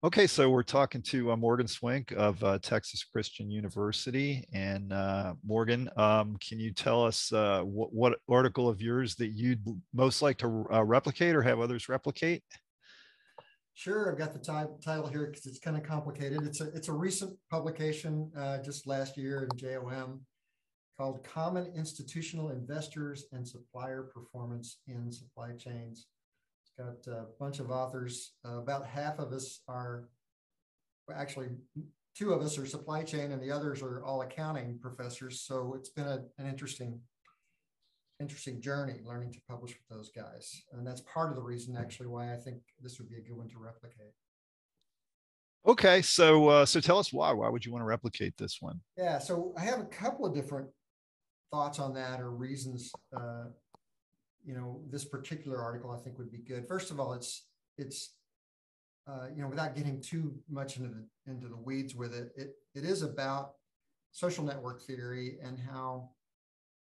Okay, so we're talking to Morgan Swink of Texas Christian University. And Morgan, can you tell us what article of yours that you'd most like to replicate or have others replicate? Sure, I've got the title here because it's kind of complicated. It's a recent publication just last year in JOM called Common Institutional Investors and Supplier Performance in Supply Chains. It's got a bunch of authors. About half of us are, actually, two of us are supply chain and the others are all accounting professors. So it's been an interesting journey learning to publish with those guys. And that's part of the reason actually why I think this would be a good one to replicate. Okay, so tell us why. Why would you want to replicate this one? Yeah, so I have a couple of different thoughts on that or reasons. This particular article I think would be good. First of all, it's without getting too much into the weeds with it, it is about social network theory and how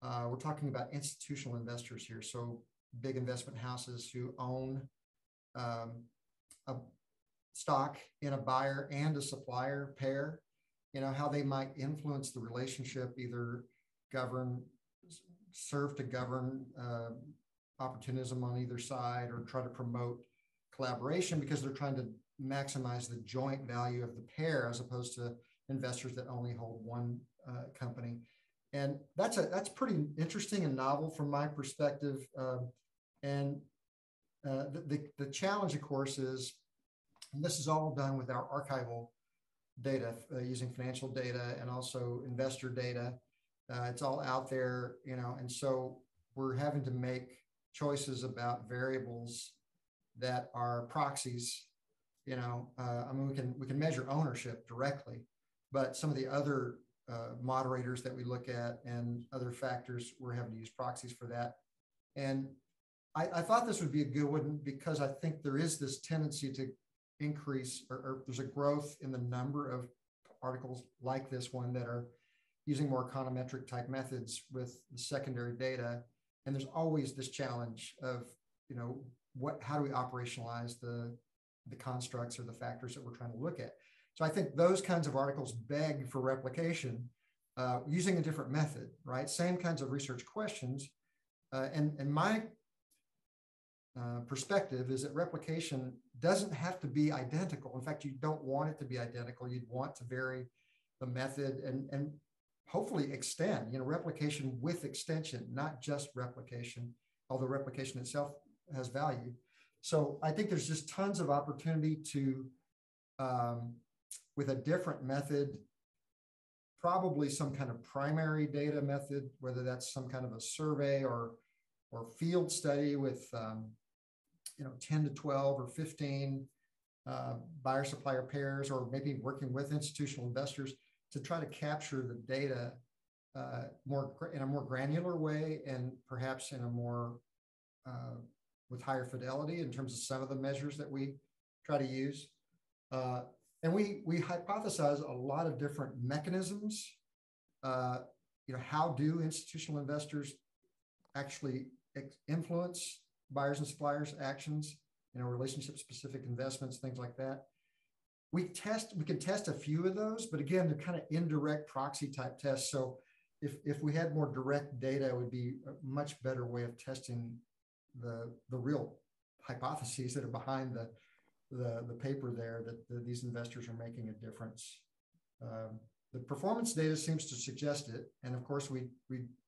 we're talking about institutional investors here. So big investment houses who own a stock in a buyer and a supplier pair, how they might influence the relationship, either serve to govern opportunism on either side or try to promote collaboration because they're trying to maximize the joint value of the pair as opposed to investors that only hold one company. And that's pretty interesting and novel from my perspective. The challenge, of course, is, and this is all done with our archival data, using financial data and also investor data. It's all out there, and so we're having to make choices about variables that are proxies. We can measure ownership directly, but some of the other moderators that we look at and other factors, we're having to use proxies for that. And I thought this would be a good one because I think there is this tendency to increase, or there's a growth in the number of articles like this one that are using more econometric type methods with the secondary data. And there's always this challenge of, how do we operationalize the constructs or the factors that we're trying to look at? So I think those kinds of articles beg for replication using a different method, right? Same kinds of research questions. And my perspective is that replication doesn't have to be identical. In fact, you don't want it to be identical. You'd want to vary the method and hopefully extend, replication with extension, not just replication, although replication itself has value. So I think there's just tons of opportunity to, with a different method, probably some kind of primary data method, whether that's some kind of a survey or field study with 10 to 12 or 15 buyer-supplier pairs, or maybe working with institutional investors to try to capture the data in a more granular way, and perhaps in a more with higher fidelity in terms of some of the measures that we try to use. And we hypothesize a lot of different mechanisms. How do institutional investors actually influence buyers and suppliers' actions, relationship-specific investments, things like that. We can test a few of those, but again, they're kind of indirect proxy type tests. So if we had more direct data, it would be a much better way of testing the real hypotheses that are behind the paper there, that these investors are making a difference. The performance data seems to suggest it, and of course we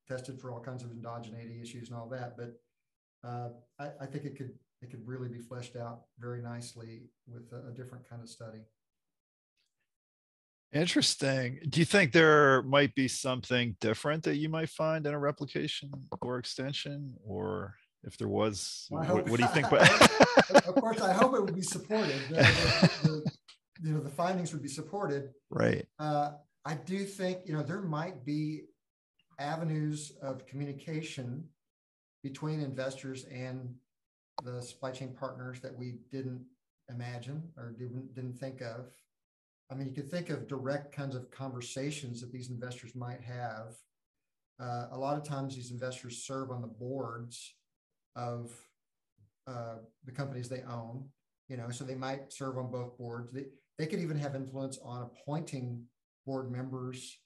tested for all kinds of endogeneity issues and all that, but I think it could really be fleshed out very nicely with a different kind of study. Interesting. Do you think there might be something different that you might find in a replication or extension, or if there was, what do you think? Of course, I hope it would be supported. The findings would be supported. Right. I do think, there might be avenues of communication between investors and the supply chain partners that we didn't imagine or didn't think of. I mean, you could think of direct kinds of conversations that these investors might have. A lot of times these investors serve on the boards of the companies they own, so they might serve on both boards. They could even have influence on appointing board members.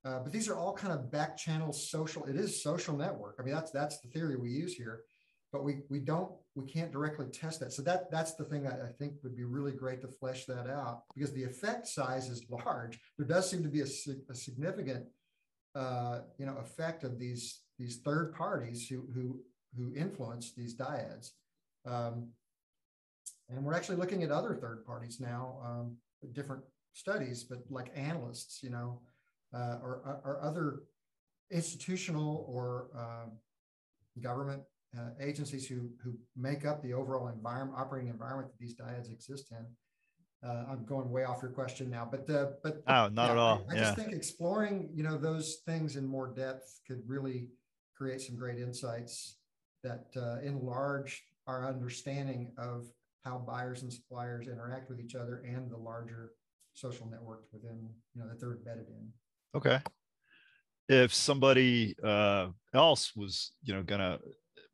But these are all kind of back channel social. It is social network. I mean, that's the theory we use here, but we can't directly test that. So that's the thing I think would be really great to flesh that out, because the effect size is large. There does seem to be a significant effect of these third parties who influence these dyads. And we're actually looking at other third parties now, different studies, but like analysts, or other institutional or government agencies who make up the overall operating environment that these dyads exist in. I'm going way off your question now, but oh, not at all. I just think exploring those things in more depth could really create some great insights that enlarge our understanding of how buyers and suppliers interact with each other and the larger social network within that they're embedded in. Okay. If somebody else was gonna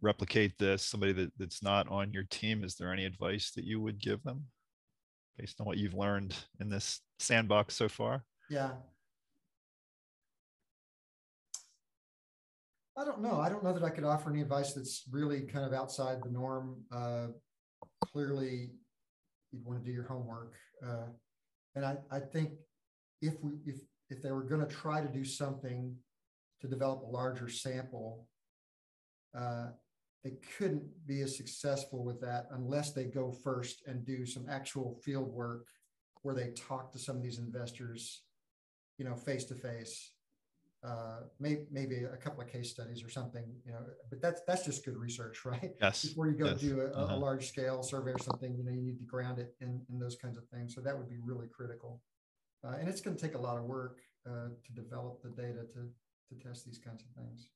replicate this, somebody that's not on your team, is there any advice that you would give them based on what you've learned in this sandbox so far? Yeah. I don't know. I don't know that I could offer any advice that's really kind of outside the norm. Clearly, you'd want to do your homework. And I think if they were going to try to do something to develop a larger sample, they couldn't be as successful with that unless they go first and do some actual field work where they talk to some of these investors, face to face. Maybe a couple of case studies or something, but that's just good research, right? Yes. Before you go yes. do a large scale survey or something, you need to ground it in those kinds of things. So that would be really critical. And it's going to take a lot of work to develop the data to test these kinds of things.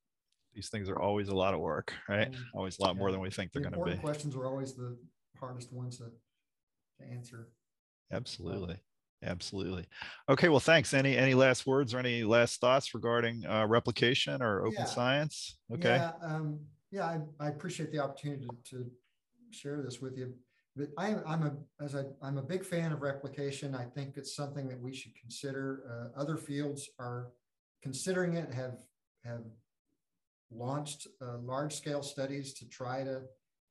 These things are always a lot of work, right? Always a lot more than we think they're going to be. Important questions are always the hardest ones to answer. Absolutely. Absolutely. Okay. Well, thanks. Any last words or any last thoughts regarding replication or open science? Okay. Yeah. I appreciate the opportunity to share this with you. But I'm a big fan of replication. I think it's something that we should consider. Other fields are considering it, have launched large-scale studies to try to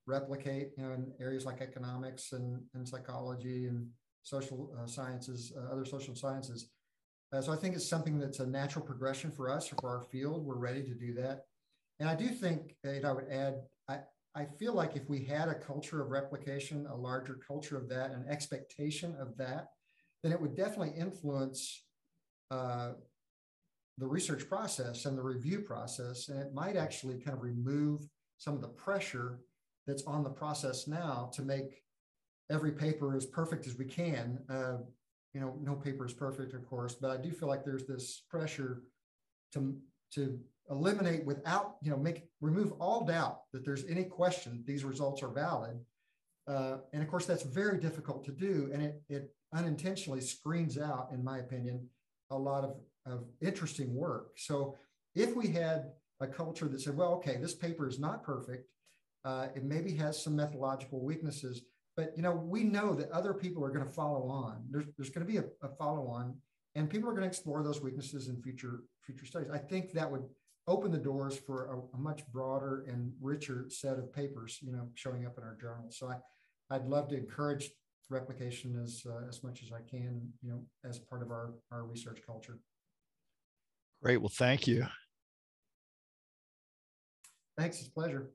replicate, in areas like economics and psychology and social sciences, other social sciences. So I think it's something that's a natural progression for us, or for our field. We're ready to do that. And I do think, I would add, I feel like if we had a culture of replication, a larger culture of that, an expectation of that, then it would definitely influence the research process and the review process. And it might actually kind of remove some of the pressure that's on the process now to make every paper as perfect as we can. No paper is perfect, of course, but I do feel like there's this pressure to eliminate without, remove all doubt that there's any question these results are valid. And of course, that's very difficult to do. And it unintentionally screens out, in my opinion, a lot of interesting work. So if we had a culture that said, well, okay, this paper is not perfect, it maybe has some methodological weaknesses, but we know that other people are going to follow on. There's going to be a follow on, and people are going to explore those weaknesses in future studies. I think that would open the doors for a much broader and richer set of papers, showing up in our journals. So I'd love to encourage replication as much as I can, as part of our research culture. Great. Well, thank you. Thanks. It's a pleasure.